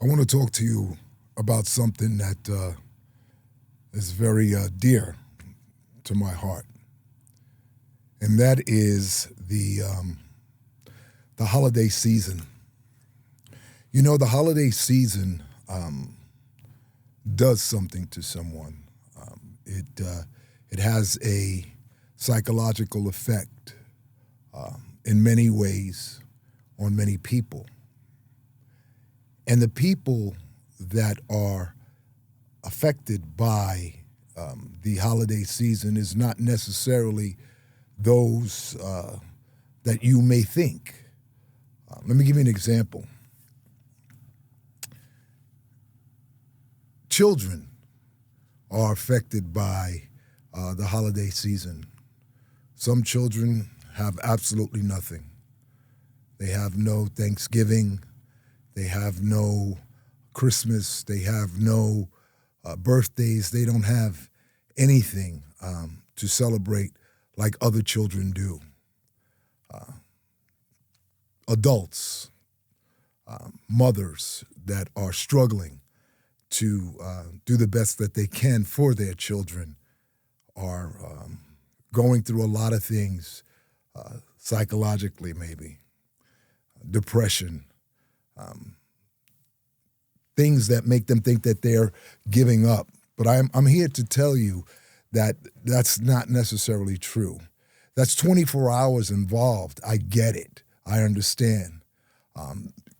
I want to talk to you about something that is very dear to my heart, and that is the holiday season. You know, the holiday season does something to someone. It has a psychological effect in many ways on many people. And the people that are affected by the holiday season is not necessarily those that you may think. Let me give you an example. Children are affected by the holiday season. Some children have absolutely nothing. They have no Thanksgiving. They have no Christmas. They have no birthdays. They don't have anything to celebrate like other children do. Adults, mothers that are struggling to do the best that they can for their children are going through a lot of things, psychologically maybe, depression, things that make them think that they're giving up. But I'm here to tell you that that's not necessarily true. That's 24 hours involved. I get it. I understand.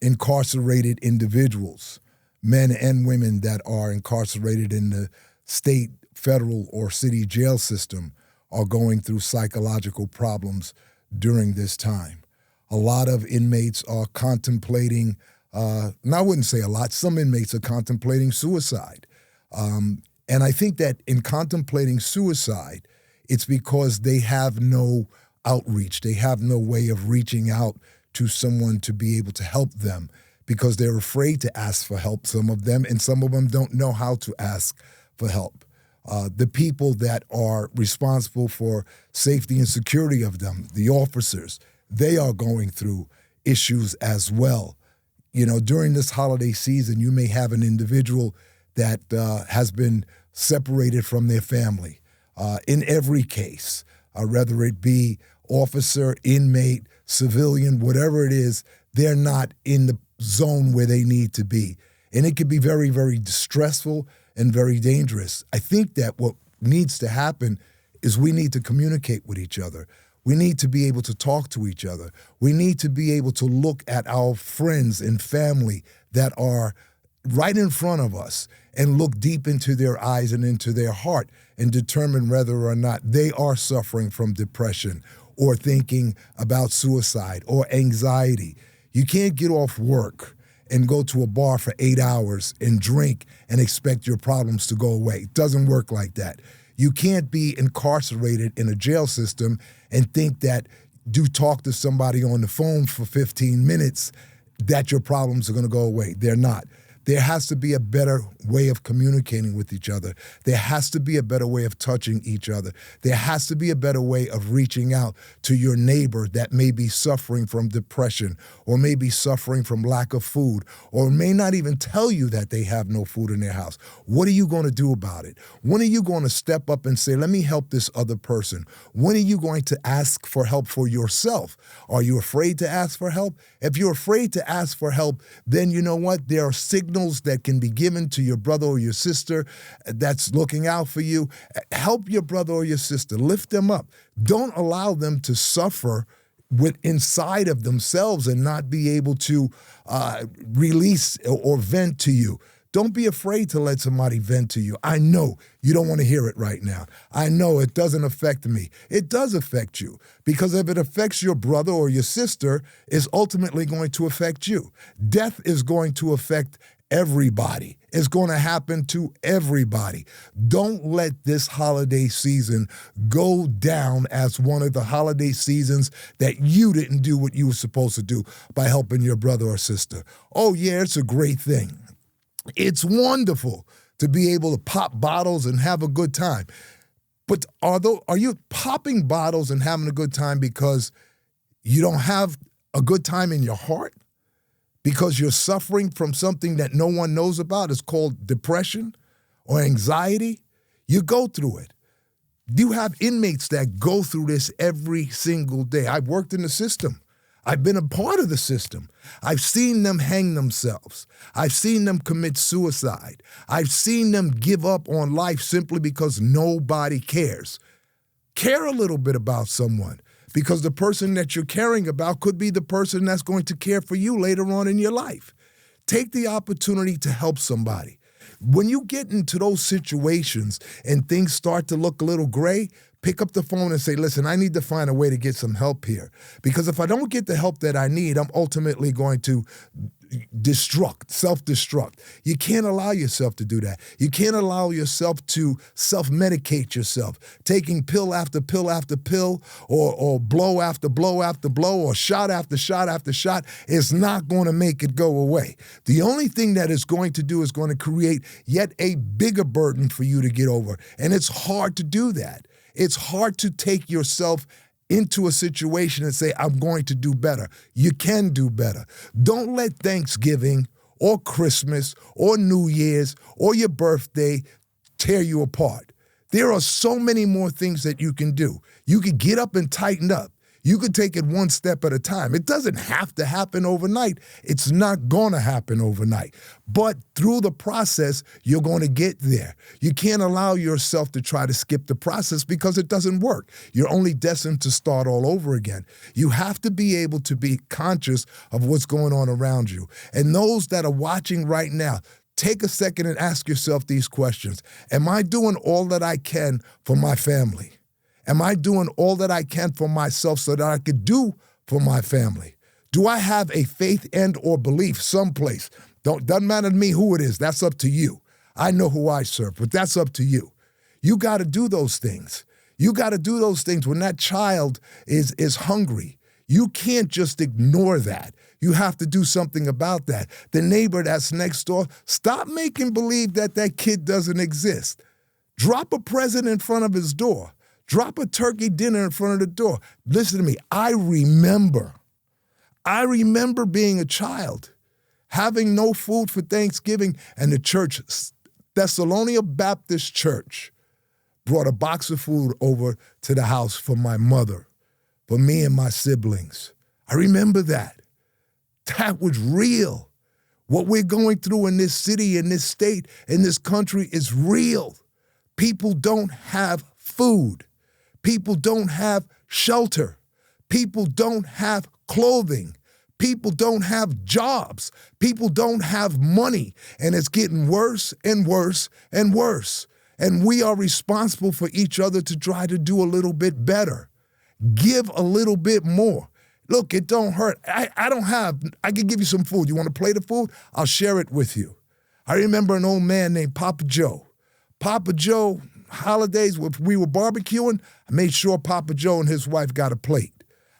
Incarcerated individuals, men and women that are incarcerated in the state, federal, or city jail system are going through psychological problems during this time. A lot of inmates are contemplating, and I wouldn't say a lot, some inmates are contemplating suicide. And I think that in contemplating suicide, it's because they have no outreach. They have no way of reaching out to someone to be able to help them because they're afraid to ask for help, some of them, and some of them don't know how to ask for help. The people that are responsible for safety and security of them, the officers, they are going through issues as well. You know, during this holiday season, you may have an individual that has been separated from their family. In every case, whether it be officer, inmate, civilian, whatever it is, they're not in the zone where they need to be. And it can be very, very distressful and very dangerous. I think that what needs to happen is we need to communicate with each other. We need to be able to talk to each other. We need to be able to look at our friends and family that are right in front of us and look deep into their eyes and into their heart and determine whether or not they are suffering from depression or thinking about suicide or anxiety. You can't get off work and go to a bar for 8 hours and drink and expect your problems to go away. It doesn't work like that. You can't be incarcerated in a jail system and think that you talk to somebody on the phone for 15 minutes that your problems are going to go away. They're not. There has to be a better way of communicating with each other. There has to be a better way of touching each other. There has to be a better way of reaching out to your neighbor that may be suffering from depression or may be suffering from lack of food or may not even tell you that they have no food in their house. What are you going to do about it? When are you going to step up and say, let me help this other person? When are you going to ask for help for yourself? Are you afraid to ask for help? If you're afraid to ask for help, then you know what? There are signals that can be given to your brother or your sister that's looking out for you. Help your brother or your sister. Lift them up. Don't allow them to suffer with inside of themselves and not be able to release or vent to you. Don't be afraid to let somebody vent to you. I know you don't want to hear it right now. I know it doesn't affect me. It does affect you because if it affects your brother or your sister, it's ultimately going to affect you. Death is going to affect everybody. It's going to happen to everybody. Don't let this holiday season go down as one of the holiday seasons that you didn't do what you were supposed to do by helping your brother or sister. Oh yeah, it's a great thing. It's wonderful to be able to pop bottles and have a good time. But are you popping bottles and having a good time because you don't have a good time in your heart? because you're suffering from something that no one knows about. It's called depression or anxiety. You go through it. You have inmates that go through this every single day. I've worked in the system. I've been a part of the system. I've seen them hang themselves. I've seen them commit suicide. I've seen them give up on life simply because nobody cares. Care a little bit about someone, because the person that you're caring about could be the person that's going to care for you later on in your life. Take the opportunity to help somebody. When you get into those situations and things start to look a little gray, pick up the phone and say, listen, I need to find a way to get some help here. Because if I don't get the help that I need, I'm ultimately going to self-destruct. You can't allow yourself to do that. You can't allow yourself to self-medicate yourself, taking pill after pill after pill, or blow after blow after blow, or shot after shot after shot. Is not going to make it go away. The only thing that it's going to do is going to create yet a bigger burden for you to get over. And it's hard to do that. It's hard to take yourself into a situation and say, I'm going to do better. You can do better. Don't let Thanksgiving or Christmas or New Year's or your birthday tear you apart. There are so many more things that you can do. You can get up and tighten up. You can take it one step at a time. It doesn't have to happen overnight. It's not going to happen overnight. But through the process, you're going to get there. You can't allow yourself to try to skip the process because it doesn't work. You're only destined to start all over again. You have to be able to be conscious of what's going on around you. And those that are watching right now, take a second and ask yourself these questions. Am I doing all that I can for my family? Am I doing all that I can for myself so that I could do for my family? Do I have a faith and or belief someplace? Doesn't matter to me who it is. That's up to you. I know who I serve, but that's up to you. You got to do those things. You got to do those things when that child is hungry. You can't just ignore that. You have to do something about that. The neighbor that's next door, stop making believe that that kid doesn't exist. Drop a present in front of his door. Drop a turkey dinner in front of the door. Listen to me. I remember being a child, having no food for Thanksgiving, and the church, Thessalonica Baptist Church, brought a box of food over to the house for my mother, for me and my siblings. I remember that. That was real. What we're going through in this city, in this state, in this country is real. People don't have food. People don't have shelter. People don't have clothing. People don't have jobs. People don't have money. And it's getting worse and worse and worse. And we are responsible for each other to try to do a little bit better. Give a little bit more. Look, it don't hurt. I can give you some food. You want to plate of food? I'll share it with you. I remember an old man named Papa Joe. Papa Joe, holidays, if we were barbecuing, I made sure Papa Joe and his wife got a plate.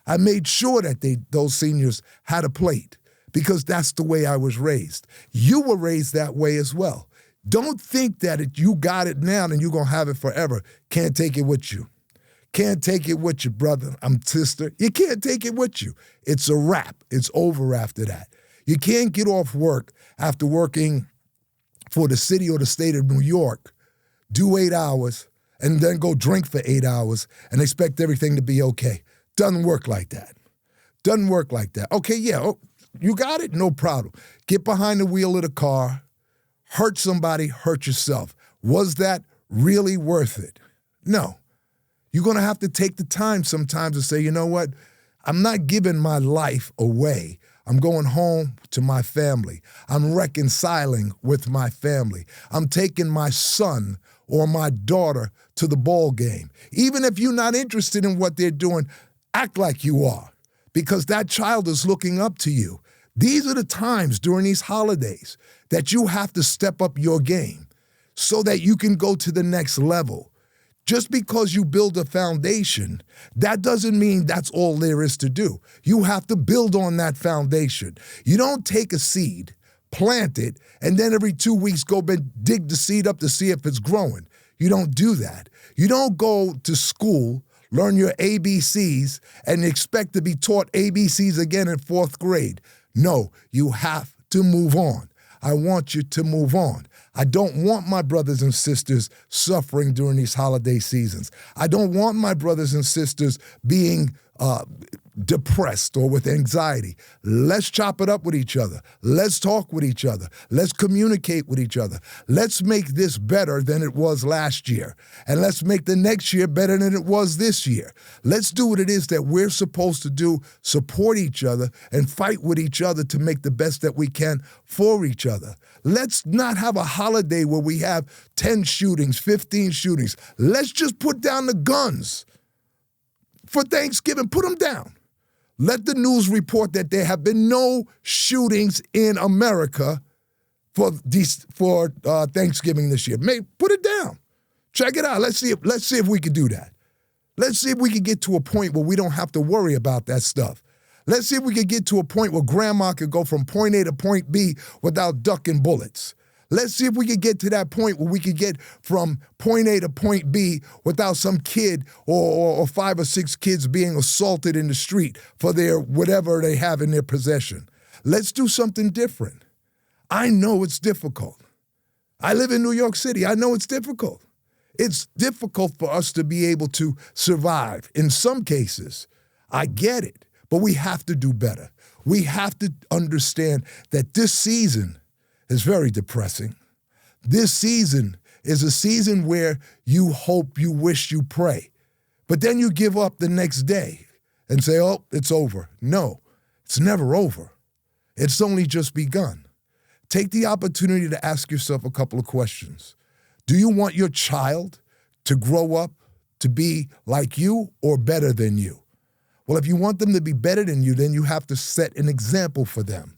I made sure that those seniors had a plate because that's the way I was raised. You were raised that way as well. Don't think that you got it now and you're going to have it forever. Can't take it with you. Can't take it with you, brother. Sister. You can't take it with you. It's a wrap. It's over after that. You can't get off work after working for the city or the state of New York, do 8 hours, and then go drink for 8 hours and expect everything to be okay. Doesn't work like that. Doesn't work like that. Okay, yeah, you got it? No problem. Get behind the wheel of the car, hurt somebody, hurt yourself. Was that really worth it? No. You're going to have to take the time sometimes to say, you know what? I'm not giving my life away. I'm going home to my family. I'm reconciling with my family. I'm taking my son or my daughter to the ball game. Even if you're not interested in what they're doing, act like you are, because that child is looking up to you. These are the times during these holidays that you have to step up your game so that you can go to the next level. Just because you build a foundation, that doesn't mean that's all there is to do. You have to build on that foundation. You don't take a seed, plant it, and then every 2 weeks go dig the seed up to see if it's growing. You don't do that. You don't go to school, learn your ABCs, and expect to be taught ABCs again in 4th grade. No, you have to move on. I want you to move on. I don't want my brothers and sisters suffering during these holiday seasons. I don't want my brothers and sisters being depressed or with anxiety. Let's chop it up with each other. Let's talk with each other. Let's communicate with each other. Let's make this better than it was last year. And let's make the next year better than it was this year. Let's do what it is that we're supposed to do, support each other and fight with each other to make the best that we can for each other. Let's not have a holiday where we have 10 shootings, 15 shootings. Let's just put down the guns. For Thanksgiving, put them down. Let the news report that there have been no shootings in America for Thanksgiving this year. Put it down. Check it out. Let's see if we can do that. Let's see if we can get to a point where we don't have to worry about that stuff. Let's see if we can get to a point where grandma could go from point A to point B without ducking bullets. Let's see if we can get to that point where we can get from point A to point B without some kid or 5 or 6 kids being assaulted in the street for their whatever they have in their possession. Let's do something different. I know it's difficult. I live in New York City. I know it's difficult. It's difficult for us to be able to survive in some cases. I get it, but we have to do better. We have to understand that this season is very depressing. This season is a season where you hope, you wish, you pray. But then you give up the next day and say, oh, it's over. No, it's never over. It's only just begun. Take the opportunity to ask yourself a couple of questions. Do you want your child to grow up to be like you or better than you? Well, if you want them to be better than you, then you have to set an example for them.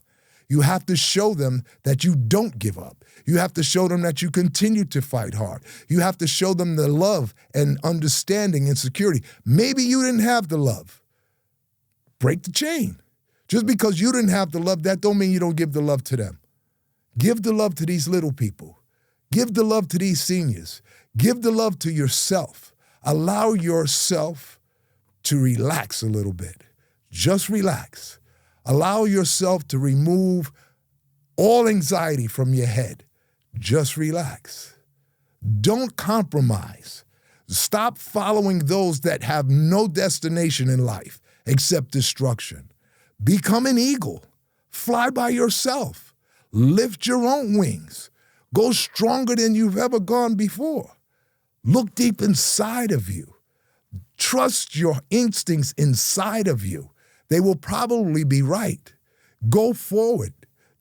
You have to show them that you don't give up. You have to show them that you continue to fight hard. You have to show them the love and understanding and security. Maybe you didn't have the love. Break the chain. Just because you didn't have the love, that don't mean you don't give the love to them. Give the love to these little people. Give the love to these seniors. Give the love to yourself. Allow yourself to relax a little bit. Just relax. Allow yourself to remove all anxiety from your head. Just relax. Don't compromise. Stop following those that have no destination in life except destruction. Become an eagle. Fly by yourself. Lift your own wings. Go stronger than you've ever gone before. Look deep inside of you. Trust your instincts inside of you. They will probably be right. Go forward.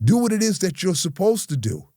Do what it is that you're supposed to do.